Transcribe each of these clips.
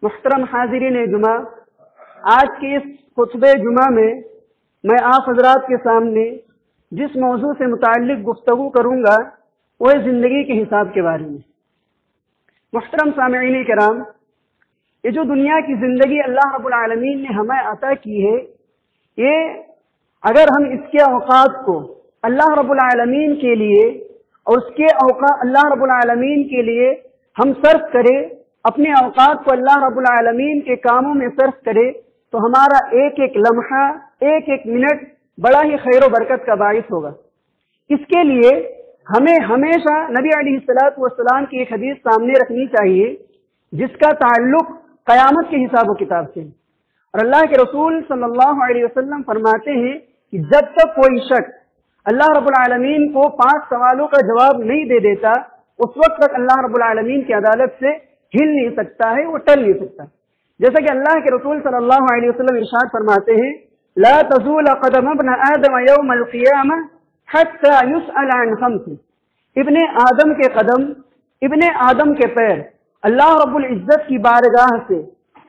محترم حاضرین جمعہ، آج کے اس خطبہ جمعہ میں میں آپ حضرات کے سامنے جس موضوع سے متعلق گفتگو کروں گا وہ زندگی کے حساب کے بارے میں۔ محترم سامعین کرام، یہ جو دنیا کی زندگی اللہ رب العالمین نے ہمیں عطا کی ہے، یہ اگر ہم اس کے اوقات کو اللہ رب العالمین کے لیے اور اس کے اوقات اللہ رب العالمین کے لیے ہم صرف کرے، اپنے اوقات کو اللہ رب العالمین کے کاموں میں صرف کرے، تو ہمارا ایک ایک لمحہ، ایک ایک منٹ بڑا ہی خیر و برکت کا باعث ہوگا۔ اس کے لیے ہمیں ہمیشہ نبی علیہ الصلوۃ والسلام کی ایک حدیث سامنے رکھنی چاہیے جس کا تعلق قیامت کے حساب و کتاب سے۔ اور اللہ کے رسول صلی اللہ علیہ وسلم فرماتے ہیں کہ جب تک کوئی شخص اللہ رب العالمین کو 5 سوالوں کا جواب نہیں دے دیتا، اس وقت تک اللہ رب العالمین کی عدالت سے ہل نہیں سکتا ہے، وہ ٹل نہیں سکتا۔ جیسا کہ اللہ کے رسول صلی اللہ علیہ وسلم ارشاد فرماتے ہیں، لا تزول قدم ابن آدم یوم القیامہ حتی یسأل عن خمس۔ ابن آدم کے قدم، ابن آدم کے پیر اللہ رب العزت کی بارگاہ سے،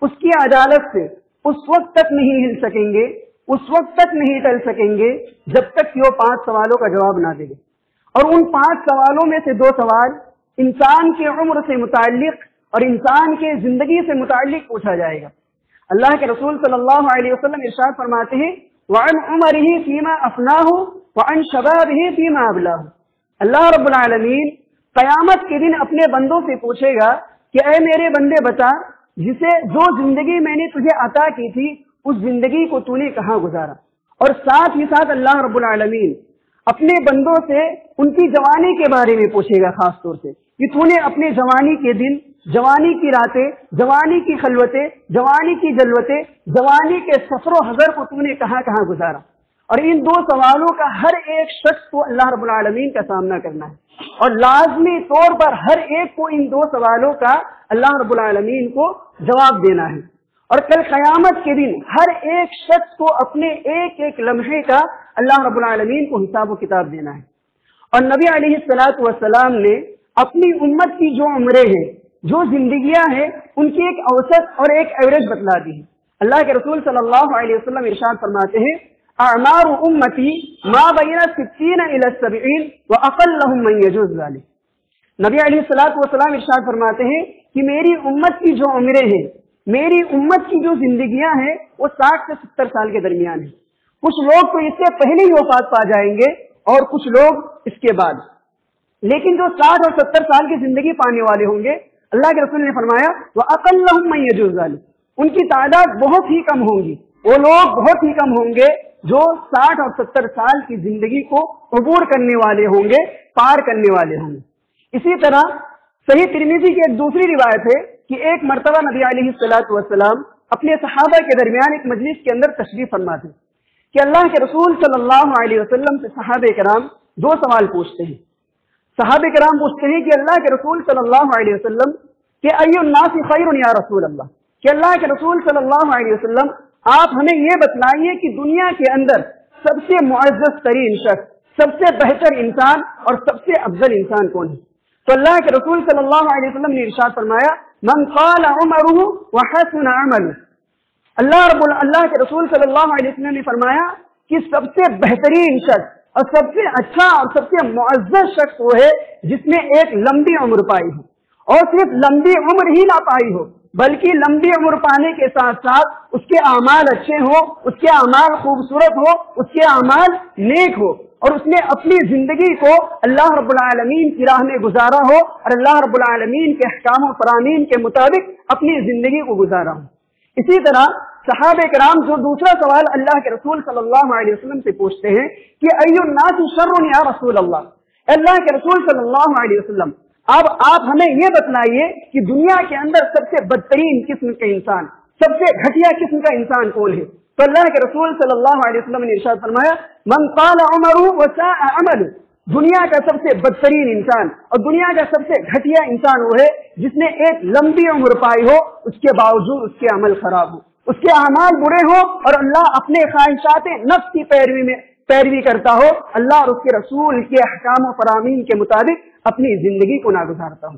اس کی عدالت سے اس وقت تک نہیں ہل سکیں گے، اس وقت تک نہیں ٹل سکیں گے جب تک کہ وہ 5 سوالوں کا جواب نہ دے گے۔ اور ان 5 سوالوں میں سے 2 سوال انسان کے عمر سے متعلق اور انسان کے زندگی سے متعلق پوچھا جائے گا۔ اللہ کے رسول صلی اللہ علیہ وسلم ارشاد فرماتے ہیں، وعن عمرہ فیما افناہ وعن شبابہ فیما ابلاہ۔ اللہ رب العالمین قیامت کے دن اپنے بندوں سے پوچھے گا کہ اے میرے بندے بتا، جو زندگی میں نے تجھے عطا کی تھی اس زندگی کو تو نے کہاں گزارا۔ اور ساتھ ہی ساتھ اللہ رب العالمین اپنے بندوں سے ان کی جوانی کے بارے میں پوچھے گا، خاص طور سے کہ تو نے اپنے جوانی کے دن، جوانی کی راتیں، جوانی کی خلوتیں، جوانی کی جلوتیں، جوانی کے سفر و حضر کو تو نے کہاں کہاں گزارا۔ اور ان 2 سوالوں کا ہر ایک شخص کو اللہ رب العالمین کا سامنا کرنا ہے، اور لازمی طور پر ہر ایک کو ان 2 سوالوں کا اللہ رب العالمین کو جواب دینا ہے۔ اور کل قیامت کے دن ہر ایک شخص کو اپنے ایک ایک لمحے کا اللہ رب العالمین کو حساب و کتاب دینا ہے۔ اور نبی علیہ الصلوۃ والسلام نے اپنی امت کی جو عمریں ہیں، جو زندگیاں ہیں، ان کی ایک اوسط اور ایک ایوریج بتلا دی ہے۔ اللہ کے رسول صلی اللہ علیہ وسلم ارشاد فرماتے ہیں، اعمار امتی ما بین 60 الی 70 واقلهم من یجوز ذلک۔ نبی علیہ الصلوۃ والسلام ارشاد فرماتے ہیں کہ میری امت کی جو عمریں ہیں، میری امت کی جو زندگیاں ہیں، وہ 60 سے 70 سال کے درمیان ہیں۔ کچھ لوگ تو اس سے پہلے ہی وفات پا جائیں گے اور کچھ لوگ اس کے بعد، لیکن جو 60 اور 70 سال کی زندگی پانے والے ہوں گے، اللہ کے رسول نے فرمایا وَأَقَلَّهُم مَّن يَجُوزُ ذَلِكَ، ان کی تعداد بہت ہی کم ہوں گی، وہ لوگ بہت ہی کم ہوں گے جو 60 اور 70 سال کی زندگی کو عبور کرنے والے ہوں گے، پار کرنے والے ہوں گے۔ اسی طرح صحیح ترمذی کی ایک دوسری روایت ہے کہ ایک مرتبہ نبی علیہ الصلوۃ والسلام اپنے صحابہ کے درمیان ایک مجلس کے اندر تشریف فرما تھے کہ اللہ کے رسول صلی اللہ علیہ وسلم سے صحابہ کرام 2 سوال پوچھتے ہیں۔ صحابہ کرام پوچھتے ہیں کہ اللہ کے رسول صلی اللہ علیہ وسلم کہ ای الناس خیر یا رسول اللہ، کہ اللہ کے رسول صلی اللہ علیہ وسلم آپ ہمیں یہ بتلائیے کہ دنیا کے اندر سب سے معزز ترین شخص، سب سے بہتر انسان اور سب سے افضل انسان کون ہے؟ تو اللہ کے رسول صلی اللہ علیہ وسلم نے ارشاد فرمایا، من قال عمره وحسن عمله۔ اللہ کے رسول صلی اللہ علیہ وسلم نے فرمایا کہ سب سے بہترین شخص اور سب سے اچھا اور سب سے معزز شخص وہ ہے جس نے ایک لمبی عمر پائی ہو، اور صرف لمبی عمر ہی نہ پائی ہو بلکہ لمبی عمر پانے کے ساتھ ساتھ اس کے اعمال اچھے ہوں، اس کے اعمال خوبصورت ہو، اس کے اعمال نیک ہو، اور اس نے اپنی زندگی کو اللہ رب العالمین کی راہ میں گزارا ہو اور اللہ رب العالمین کے احکام و فرامین کے مطابق اپنی زندگی کو گزارا ہو۔ اسی طرح صحابہ کرام جو دوسرا سوال اللہ کے رسول صلی اللہ علیہ وسلم سے پوچھتے ہیں کہ ای الناس شر یا رسول اللہ، اللہ کے رسول صلی اللہ علیہ وسلم اب آپ ہمیں یہ بتلائیے کہ دنیا کے اندر سب سے بدترین قسم کا انسان، سب سے گھٹیا قسم کا انسان کون ہے؟ تو اللہ کے رسول صلی اللہ علیہ وسلم نے ارشاد فرمایا، من طال عمره وساء عمله، دنیا کا سب سے بدترین انسان اور دنیا کا سب سے گھٹیا انسان وہ ہے جس نے ایک لمبی عمر پائی ہو، اس کے باوجود اس کے عمل خراب ہو، اس کے اعمال برے ہو اور اللہ اپنے خواہشات نفس کی پیروی کرتا ہو، اللہ اور اس کے رسول کے احکام و فرامین کے مطابق اپنی زندگی کو نہ گزارتا ہو۔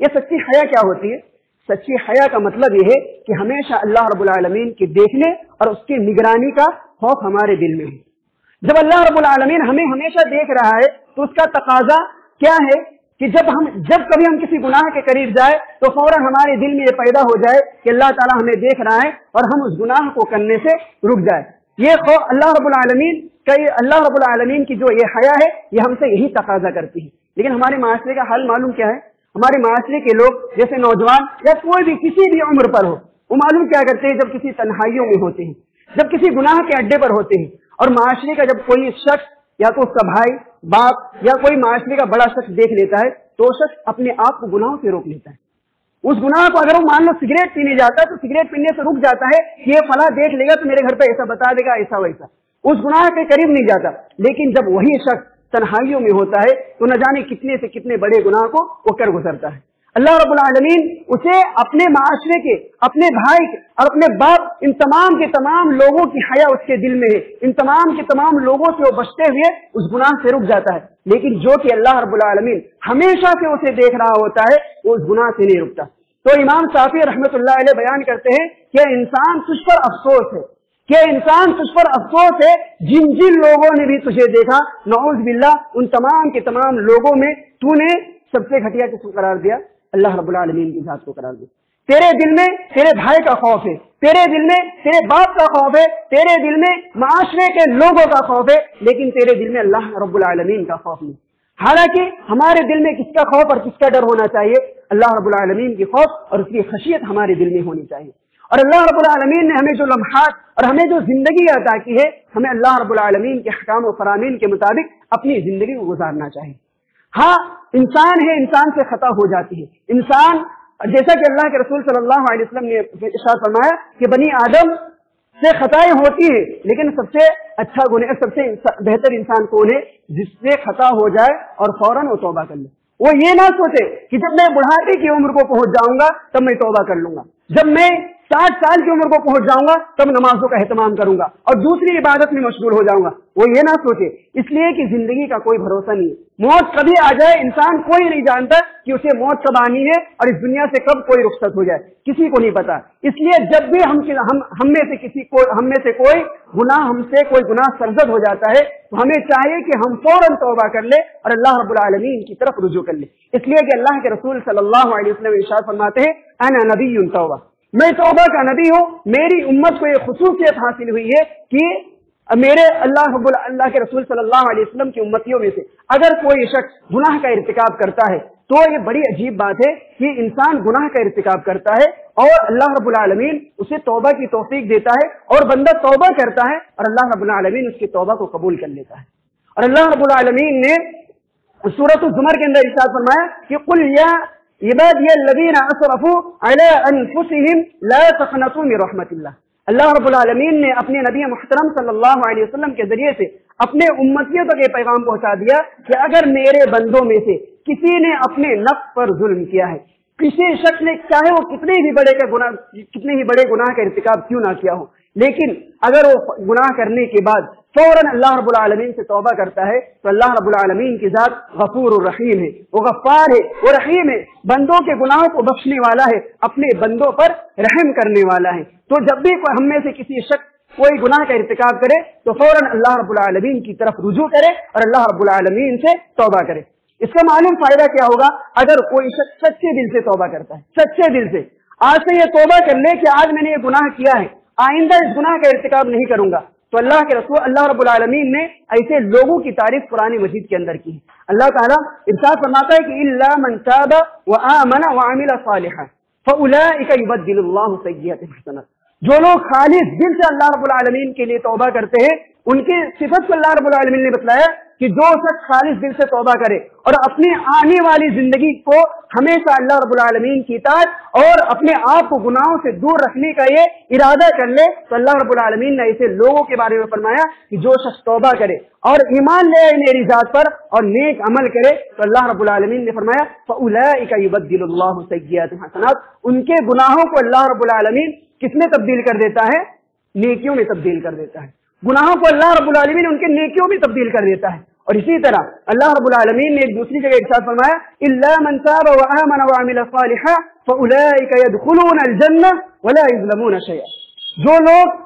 یہ سچی حیا کیا ہوتی ہے؟ سچی حیا کا مطلب یہ ہے کہ ہمیشہ اللہ رب العالمین کے دیکھنے اور اس کی نگرانی کا خوف ہمارے دل میں ہے۔ جب اللہ رب العالمین ہمیں ہمیشہ دیکھ رہا ہے تو اس کا تقاضا کیا ہے کہ جب کبھی ہم کسی گناہ کے قریب جائے تو فوراً ہمارے دل میں یہ پیدا ہو جائے کہ اللہ تعالیٰ ہمیں دیکھ رہا ہے اور ہم اس گناہ کو کرنے سے رک جائے۔ یہ خوف اللہ رب العالمین کی جو یہ حیا ہے یہ ہم سے یہی تقاضا کرتی ہے۔ لیکن ہمارے معاشرے کا حال معلوم کیا ہے؟ ہمارے معاشرے کے لوگ جیسے نوجوان یا کوئی بھی کسی بھی عمر پر ہو، وہ معلوم کیا کرتے ہیں؟ جب کسی تنہائیوں میں ہوتے ہیں، جب کسی گناہ کے اڈے پر ہوتے ہیں اور معاشرے کا جب کوئی شخص یا تو اس کا بھائی باپ یا کوئی معاشرے کا بڑا شخص دیکھ لیتا ہے تو وہ شخص اپنے آپ کو گناہوں سے روک لیتا ہے۔ اس گناہ کو اگر وہ مان لو سگریٹ پینے جاتا ہے تو سگریٹ پینے سے رک جاتا ہے کہ یہ فلاں دیکھ لے گا تو میرے گھر پہ ایسا بتا دے گا، ایسا ویسا، اس گناہ کے قریب نہیں جاتا۔ لیکن جب وہی شخص تنہائیوں میں ہوتا ہے تو نہ جانے کتنے سے کتنے بڑے گناہ کو وہ کر گزرتا ہے۔ اللہ رب العالمین اسے اپنے معاشرے کے، اپنے بھائی کے اور اپنے باپ، ان تمام کے تمام لوگوں کی حیا اس کے دل میں ہے، ان تمام کے تمام لوگوں سے وہ بچتے ہوئے اس گناہ سے رک جاتا ہے۔ لیکن جو کہ اللہ رب العالمین ہمیشہ سے اسے دیکھ رہا ہوتا ہے وہ اس گناہ سے نہیں رکتا۔ تو امام شافعی رحمۃ اللہ علیہ بیان کرتے ہیں کہ انسان تجھ پر افسوس ہے، کہ انسان تجھ پر افسوس ہے جن جن لوگوں نے بھی تجھے دیکھا، نعوذ باللہ ان تمام کے تمام لوگوں میں تو نے سب سے گھٹیا کس کو قرار دیا؟ اللہ رب العالمین کی ذات کو قرار دیا۔ تیرے دل میں تیرے بھائی کا خوف ہے، تیرے دل میں تیرے باپ کا خوف ہے، تیرے دل میں معاشرے کے لوگوں کا خوف ہے، لیکن تیرے دل میں اللہ رب العالمین کا خوف نہیں۔ حالانکہ ہمارے دل میں کس کا خوف اور کس کا ڈر ہونا چاہیے؟ اللہ رب العالمین کی خوف اور اس کی خشیت ہمارے دل میں ہونی چاہیے۔ اور اللہ رب العالمین نے ہمیں جو لمحات اور ہمیں جو زندگی عطا کی ہے، ہمیں اللہ رب العالمین کے احکام و فرامین کے مطابق اپنی زندگی کو گزارنا چاہیے۔ ہاں انسان ہے، انسان سے خطا ہو جاتی ہے۔ انسان جیسا کہ اللہ کے رسول صلی اللہ علیہ وسلم نے ارشاد فرمایا کہ بنی آدم سے خطائیں ہوتی ہیں، لیکن سب سے اچھا گناہ، سب سے بہتر انسان کون ہے؟ جس سے خطا ہو جائے اور فوراً وہ توبہ کر لے۔ وہ یہ نہ سوچے کہ جب میں بڑھاپے کی عمر کو پہنچ جاؤں گا تب میں توبہ کر لوں گا، جب میں 60 سال کی عمر کو پہنچ جاؤں گا تب نمازوں کا اہتمام کروں گا اور دوسری عبادت میں مشغول ہو جاؤں گا۔ وہ یہ نہ سوچے، اس لیے کہ زندگی کا کوئی بھروسہ نہیں ہے، موت کبھی آ جائے، انسان کوئی نہیں جانتا کہ اسے موت کب آنی ہے اور اس دنیا سے کب کوئی رخصت ہو جائے، کسی کو نہیں پتا۔ اس لیے جب بھی ہم میں سے کوئی گناہ سرزد ہو جاتا ہے تو ہمیں چاہیے کہ ہم فوراً توبہ کر لیں اور اللہ رب العالمین کی طرف رجوع کر لیں۔ اس لیے کہ اللہ کے رسول صلی اللہ علیہ وسلم ارشاد فرماتے ہیں انا نبی توبہ، میں توبہ کا نبی ہوں۔ میری امت کو یہ خصوصیت حاصل ہوئی ہے کہ میرے اللہ کے رسول صلی اللہ علیہ وسلم کی امتیوں میں سے اگر کوئی شخص گناہ کا ارتکاب کرتا ہے تو یہ بڑی عجیب بات ہے کہ انسان گناہ کا ارتکاب کرتا ہے اور اللہ رب العالمین اسے توبہ کی توفیق دیتا ہے اور بندہ توبہ کرتا ہے اور اللہ رب العالمین اس کی توبہ کو قبول کر لیتا ہے۔ اور اللہ رب العالمین نے سورۃ الزمر کے اندر ارشاد فرمایا کہ قل یا عبادی الذین اسرفوا علی انفسہم لا تقنطوا من رحمت اللہ۔ اللہ رب العالمین نے اپنے نبی محترم صلی اللہ علیہ وسلم کے ذریعے سے اپنے امتیوں تک یہ پیغام پہنچا دیا کہ اگر میرے بندوں میں سے کسی نے اپنے نفس پر ظلم کیا ہے، کسی شخص نے چاہے وہ کتنے ہی بڑے گناہ کا ارتکاب کیوں نہ کیا ہو، لیکن اگر وہ گناہ کرنے کے بعد فوراً اللہ رب العالمین سے توبہ کرتا ہے تو اللہ رب العالمین کی ذات غفور الرحیم ہے، وہ غفار ہے، وہ رحیم ہے، بندوں کے گناہوں کو بخشنے والا ہے، اپنے بندوں پر رحم کرنے والا ہے۔ تو جب بھی ہم میں سے کسی شخص کوئی گناہ کا ارتکاب کرے تو فوراً اللہ رب العالمین کی طرف رجوع کرے اور اللہ رب العالمین سے توبہ کرے۔ اس کا معلوم فائدہ کیا ہوگا؟ اگر کوئی شخص سچے دل سے توبہ کرتا ہے، سچے دل سے آج سے یہ توبہ کر لے کہ آج میں نے یہ گناہ کیا ہے، آئندہ اس گناہ کا ارتکاب نہیں کروں گا، تو اللہ کے رسول اللہ رب العالمین نے ایسے لوگوں کی تعریف قرآن مجید کے اندر کی ہے۔ اللہ تعالیٰ ارشاد فرماتا ہے کہ الا من تاب وآمن وعمل صالحا فاولئک یبدل اللہ سیئاتہم حسنات۔ جو لوگ خالص دل سے اللہ رب العالمین کے لیے توبہ کرتے ہیں ان کی صفت کو اللہ رب العالمین نے بتلایا کہ جو شخص خالص دل سے توبہ کرے اور اپنی آنے والی زندگی کو ہمیشہ اللہ رب العالمین کی اطاعت اور اپنے آپ کو گناہوں سے دور رکھنے کا یہ ارادہ کر لے تو اللہ رب العالمین نے ایسے لوگوں کے بارے میں فرمایا کہ جو شخص توبہ کرے اور ایمان لے آئے میری ذات پر اور نیک عمل کرے تو اللہ رب العالمین نے فرمایا فاولئک یبدل اللہ سیئاتہم حسنات، ان کے گناہوں کو اللہ رب العالمین کس میں تبدیل کر دیتا ہے؟ نیکیوں میں تبدیل کر دیتا ہے۔ گناہوں کو اللہ رب العالمین ان کے نیکیوں میں تبدیل کر دیتا ہے اور اسی طرح اللہ رب العالمین نے ایک دوسری جگہ ارشاد فرمایا الا من تاب وآمن وعمل صالحا فاولئک يدخلون الجنہ ولا یظلمون شیئا، جو لوگ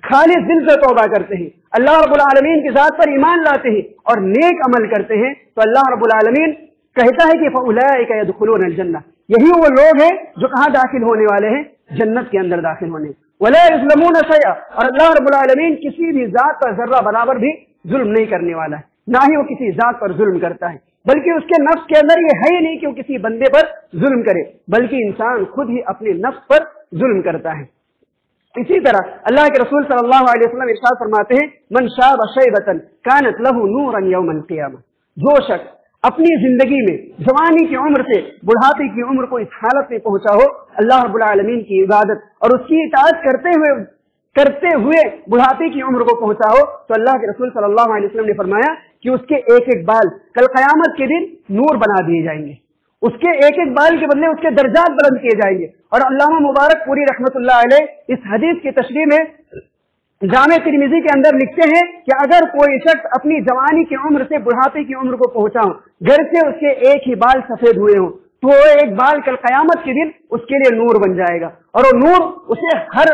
خالص دل سے توبہ کرتے ہیں، اللہ رب العالمین کی ذات پر ایمان لاتے ہیں اور نیک عمل کرتے ہیں، تو اللہ رب العالمین کہتا ہے کہ فاولئک يدخلون الجنہ، یہی وہ لوگ ہیں جو کہاں داخل ہونے والے ہیں؟ جنت کے اندر داخل ہونے، ولا یظلمون شیئا، اور اللہ رب العالمین کسی بھی ذات پر ذرہ برابر بھی ظلم نہیں کرنے والا ہے، نہ ہی وہ کسی ذات پر ظلم کرتا ہے، بلکہ اس کے نفس کے اندر یہ ہے ہی نہیں کہ وہ کسی بندے پر ظلم کرے، بلکہ انسان خود ہی اپنے نفس پر ظلم کرتا ہے۔ اسی طرح اللہ کے رسول صلی اللہ علیہ وسلم ارشاد فرماتے ہیں من شاب شیبۃ کانت له نورا یوم القیامہ، جو شخص اپنی زندگی میں جوانی کی عمر سے بڑھاپے کی عمر کو اس حالت میں پہنچا ہو اللہ رب العالمین کی عبادت اور اس کی اطاعت کرتے ہوئے بڑھاپے کی عمر کو پہنچا ہو، تو اللہ کے رسول صلی اللہ علیہ وسلم نے فرمایا کہ اس کے ایک ایک بال کل قیامت کے دن نور بنا دیے جائیں گے، اس کے ایک ایک بال کے بدلے اس کے درجات بلند کیے جائیں گے۔ اور علامہ مبارک پوری رحمت اللہ علیہ اس حدیث کی تشریح میں جامع ترمذی کے اندر لکھتے ہیں کہ اگر کوئی شخص اپنی جوانی کی عمر سے بڑھاپے کی عمر کو پہنچا ہو، گھر سے اس کے ایک ہی بال سفید ہوئے ہوں، تو وہ ایک بال کل قیامت کے دن اس کے لیے نور بن جائے گا، اور وہ نور اسے ہر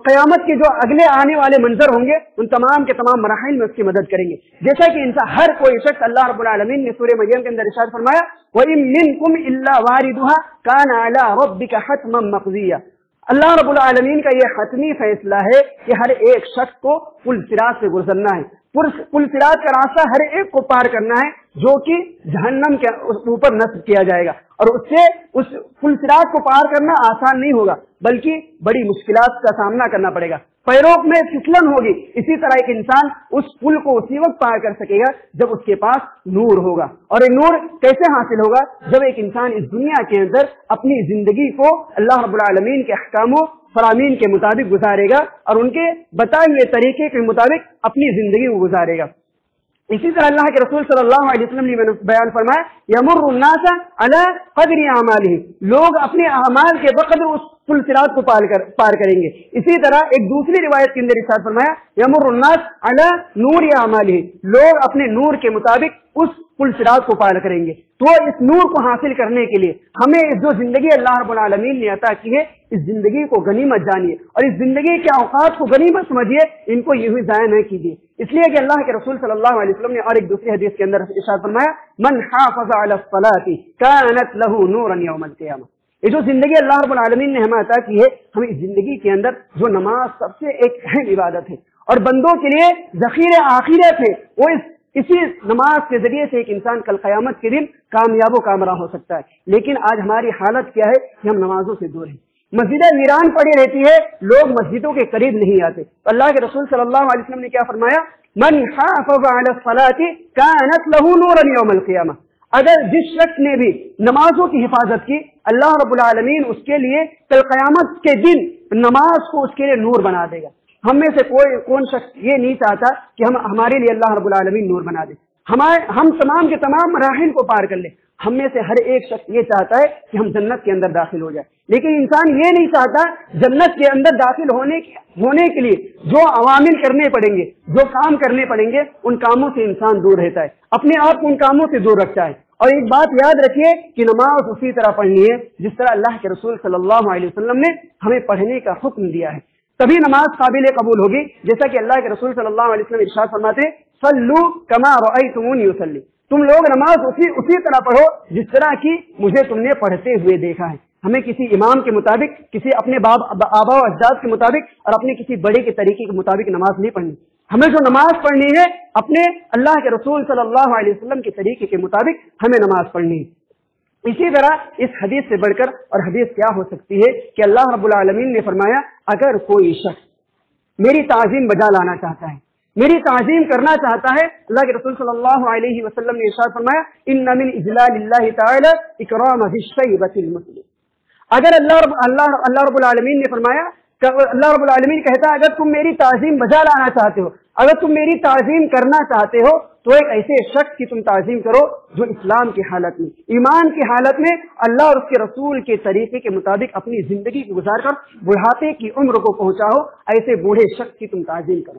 قیامت کے جو اگلے آنے والے منظر ہوں گے ان تمام کے تمام مراحل میں اس کی مدد کریں گے، جیسا کہ انسان ہر کوئی شخص اللہ رب العالمین نے سورہ مریم کے اندر ارشاد فرمایا وَإِن مِّنكُمْ إِلَّا وَارِدُهَا كَانَ عَلَىٰ رَبِّكَ حَتْمًا مَّقْضِيًّا، اللہ رب العالمین کا یہ حتمی فیصلہ ہے کہ ہر ایک شخص کو پل صراط سے گزرنا ہے، پل صراط کا راستہ ہر ایک کو پار کرنا ہے جو کہ جہنم کے اوپر نصب کیا جائے گا، اور اس سے اس پل صراط کو پار کرنا آسان نہیں ہوگا بلکہ بڑی مشکلات کا سامنا کرنا پڑے گا، پیروں میں پھسلن ہوگی۔ اسی طرح ایک انسان اس پل کو اسی وقت پار کر سکے گا جب اس کے پاس نور ہوگا، اور یہ نور کیسے حاصل ہوگا؟ جب ایک انسان اس دنیا کے اندر اپنی زندگی کو اللہ رب العالمین کے احکام و فرامین کے مطابق گزارے گا اور ان کے بتائے ہوئے طریقے کے مطابق اپنی زندگی کو گزارے گا۔ اسی طرح اللہ کے رسول صلی اللہ علیہ وسلم نے بیان فرمایا یمر الناس علی قدر اعمالهم، لوگ اپنے اعمال کے بقدر اس پل صراط کو پار کریں گے۔ اسی طرح ایک دوسری روایت کے اندر ارشاد فرمایا یمر الناس علی نور اعمالهم، لوگ اپنے نور کے مطابق اس پل صراط کو پار کریں گے۔ تو اس نور کو حاصل کرنے کے لیے ہمیں جو زندگی اللہ رب العالمین نے عطا کی ہے اس زندگی کو غنیمت جانیے اور اس زندگی کے اوقات کو غنیمت سمجھیے، ان کو یوں ہی ضائع نہ کیجیے، اس لیے کہ اللہ کے رسول صلی اللہ علیہ وسلم نے اور ایک دوسری حدیث کے اندر ارشاد فرمایا من حافظ علی الصلاۃ کانت له نورا یوم القیامہ، یہ جو زندگی اللہ رب العالمین نے ہمیں عطا کی ہے، ہمیں اس زندگی کے اندر جو نماز سب سے ایک اہم عبادت ہے اور بندوں کے لیے ذخیرہ آخرت ہے، وہ اسی نماز کے ذریعے سے ایک انسان کل قیامت کے دن کامیاب و کامرا ہو سکتا ہے۔ لیکن آج ہماری حالت کیا ہے کہ ہم نمازوں سے دور ہیں، مسجدیں ویران پڑی رہتی ہے، لوگ مسجدوں کے قریب نہیں آتے۔ تو اللہ کے رسول صلی اللہ علیہ وسلم نے کیا فرمایا من حافظ علی الصلاۃ کانت له نورا یوم القیامہ، اگر جس شخص نے بھی نمازوں کی حفاظت کی اللہ رب العالمین اس کے لیے کل قیامت کے دن نماز کو اس کے لیے نور بنا دے گا۔ ہم میں سے کون شخص یہ نہیں چاہتا کہ ہمارے لیے اللہ رب العالمین نور بنا دے، ہم تمام کے تمام مراحل کو پار کر لیں۔ ہم میں سے ہر ایک شخص یہ چاہتا ہے کہ ہم جنت کے اندر داخل ہو جائے، لیکن انسان یہ نہیں چاہتا جنت کے اندر داخل ہونے کے لیے جو عوامل کرنے پڑیں گے، جو کام کرنے پڑیں گے، ان کاموں سے انسان دور رہتا ہے، اپنے آپ کو ان کاموں سے دور رکھتا ہے۔ اور ایک بات یاد رکھیے کہ نماز اسی طرح پڑھنی ہے جس طرح اللہ کے رسول صلی اللہ علیہ وسلم نے ہمیں پڑھنے کا حکم دیا ہے، تبھی نماز قابل قبول ہوگی۔ جیسا کہ اللہ کے رسول صلی اللہ علیہ وسلم ارشاد فرماتے ہیں صلو کما رأیتمونی اصلی، تم لوگ نماز اسی طرح پڑھو جس طرح کی مجھے تم نے پڑھتے ہوئے دیکھا ہے۔ ہمیں کسی امام کے مطابق، کسی اپنے آبا و اجداد کے مطابق اور اپنے کسی بڑے کے طریقے کے مطابق نماز نہیں پڑھنی، ہمیں جو نماز پڑھنی ہے اپنے اللہ کے رسول صلی اللہ علیہ وسلم کے طریقے کے مطابق ہمیں نماز پڑھنی ہے۔ اسی طرح اس حدیث سے بڑھ کر اور حدیث کیا ہو سکتی ہے کہ اللہ رب العالمین نے فرمایا اگر کوئی شخص میری تعظیم بجا لانا چاہتا ہے، میری تعظیم کرنا چاہتا ہے، اللہ کے رسول صلی اللہ علیہ وسلم نے ارشاد فرمایا ان من اجلال اللہ تعالی اکرام ذی الشیبۃ المسلم، اگر اللہ رب العالمین نے فرمایا، اللہ رب العالمین کہتا ہے اگر تم میری تعظیم بجا لانا چاہتے ہو، اگر تم میری تعظیم کرنا چاہتے ہو تو ایک ایسے شخص کی تم تعظیم کرو جو اسلام کی حالت میں، ایمان کی حالت میں اللہ اور اس کے رسول کے طریقے کے مطابق اپنی زندگی کو گزار کر بڑھاپے کی عمر کو پہنچاؤ، ایسے بوڑھے شخص کی تم تعظیم کرو۔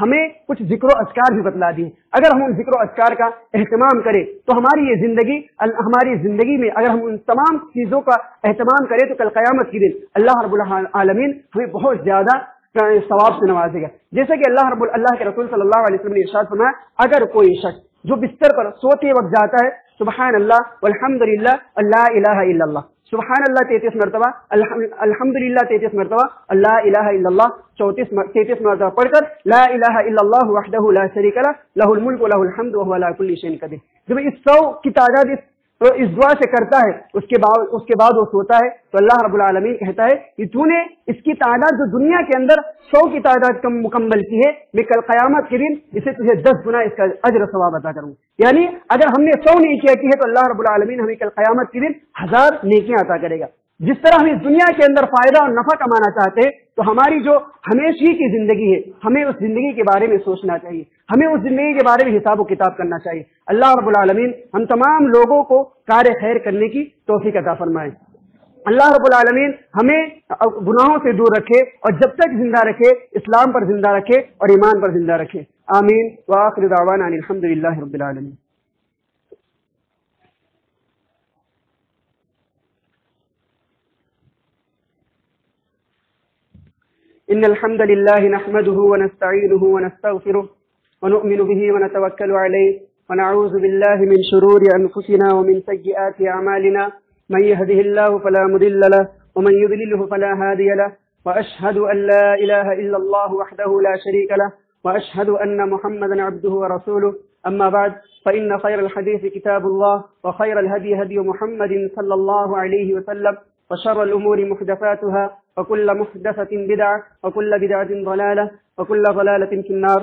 ہمیں کچھ ذکر و اذکار بھی بتلا دیے. اگر ہم ان ذکر و اذکار کا اہتمام کریں تو ہماری زندگی میں اگر ہم ان تمام چیزوں کا اہتمام کریں تو کل قیامت کے دن اللہ رب العالمین ہمیں بہت زیادہ ثواب سے نوازے گا. جیسے کہ اللہ کے رسول صلی اللہ علیہ وسلم نے ارشاد فرمایا, اگر کوئی شخص جو بستر پر سوتے وقت جاتا ہے سبحان اللہ والحمدللہ لا الہ الا اللہ, سبحان اللہ 33 مرتبہ, الحمدللہ 33 مرتبہ, اللہ الہ الا اللہ 33 مرتبہ پڑھ کر لا الہ الا اللہ وحدہ لا شریک لہ لہ الملک و لہ الحمد وہو علی کل شیء قدیر. جب اس 100 کی تعداد اس دعا سے کرتا ہے اس کے بعد وہ سوتا ہے تو اللہ رب العالمین کہتا ہے کہ تو نے اس کی تعداد جو دنیا کے اندر 100 کی تعداد کم مکمل کی ہے, میں کل قیامت کے دن اسے تجھے 10 گنا اس کا اجر و ثواب عطا کروں. یعنی اگر ہم نے 100 نیکیاں کی ہے تو اللہ رب العالمین ہمیں کل قیامت کے دن 1000 نیکیاں عطا کرے گا. جس طرح ہم اس دنیا کے اندر فائدہ اور نفع کمانا چاہتے ہیں تو ہماری جو ہمیشہ کی زندگی ہے ہمیں اس زندگی کے بارے میں سوچنا چاہیے, ہمیں اس زندگی کے بارے میں حساب و کتاب کرنا چاہیے. اللہ رب العالمین ہم تمام لوگوں کو کار خیر کرنے کی توفیق عطا فرمائے. اللہ رب العالمین ہمیں گناہوں سے دور رکھے اور جب تک زندہ رکھے اسلام پر زندہ رکھے اور ایمان پر زندہ رکھے. آمین. وآخر دعوانا ان الحمدللہ رب العالمین. إن الحمد لله نحمده ونستعينه ونستغفره ونؤمن به ونتوكل عليه ونعوذ بالله من شرور أنفسنا ومن سيئات أعمالنا من يهده الله فلا مضل له ومن يضلله فلا هادي له وأشهد أن لا إله إلا الله وحده لا شريك له وأشهد أن محمدا عبده ورسوله. أما بعد فإن خير الحديث كتاب الله وخير الهدي هدي محمد صلى الله عليه وسلم وشر الأمور محدثاتها وكل محدثة بدعة وكل بدعة ضلالة وكل ضلالة في النار.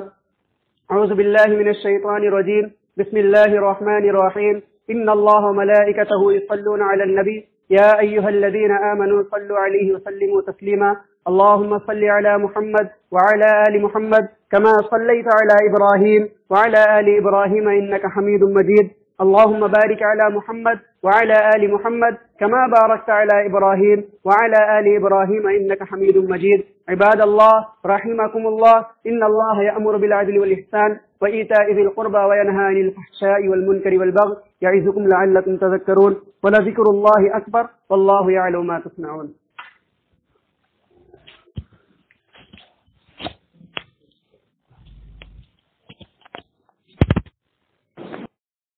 أعوذ بالله من الشيطان الرجيم. بسم الله الرحمن الرحيم. إن الله وملائكته يصلون على النبي يا أيها الذين آمنوا صلوا عليه وسلموا تسليما. اللهم صل على محمد وعلى آل محمد كما صليت على إبراهيم وعلى آل إبراهيم إنك حميد مجيد. اللهم بارك على محمد وعلى آل محمد كما باركت على إبراهيم وعلى آل إبراهيم إنك حميد مجيد. عباد الله رحمكم الله, إن الله يأمر بالعدل والإحسان وإيتاء ذي القربى وينهى عن الفحشاء والمنكر والبغي يعظكم لعلكم تذكرون. ولذكر الله أكبر والله يعلم ما تصنعون.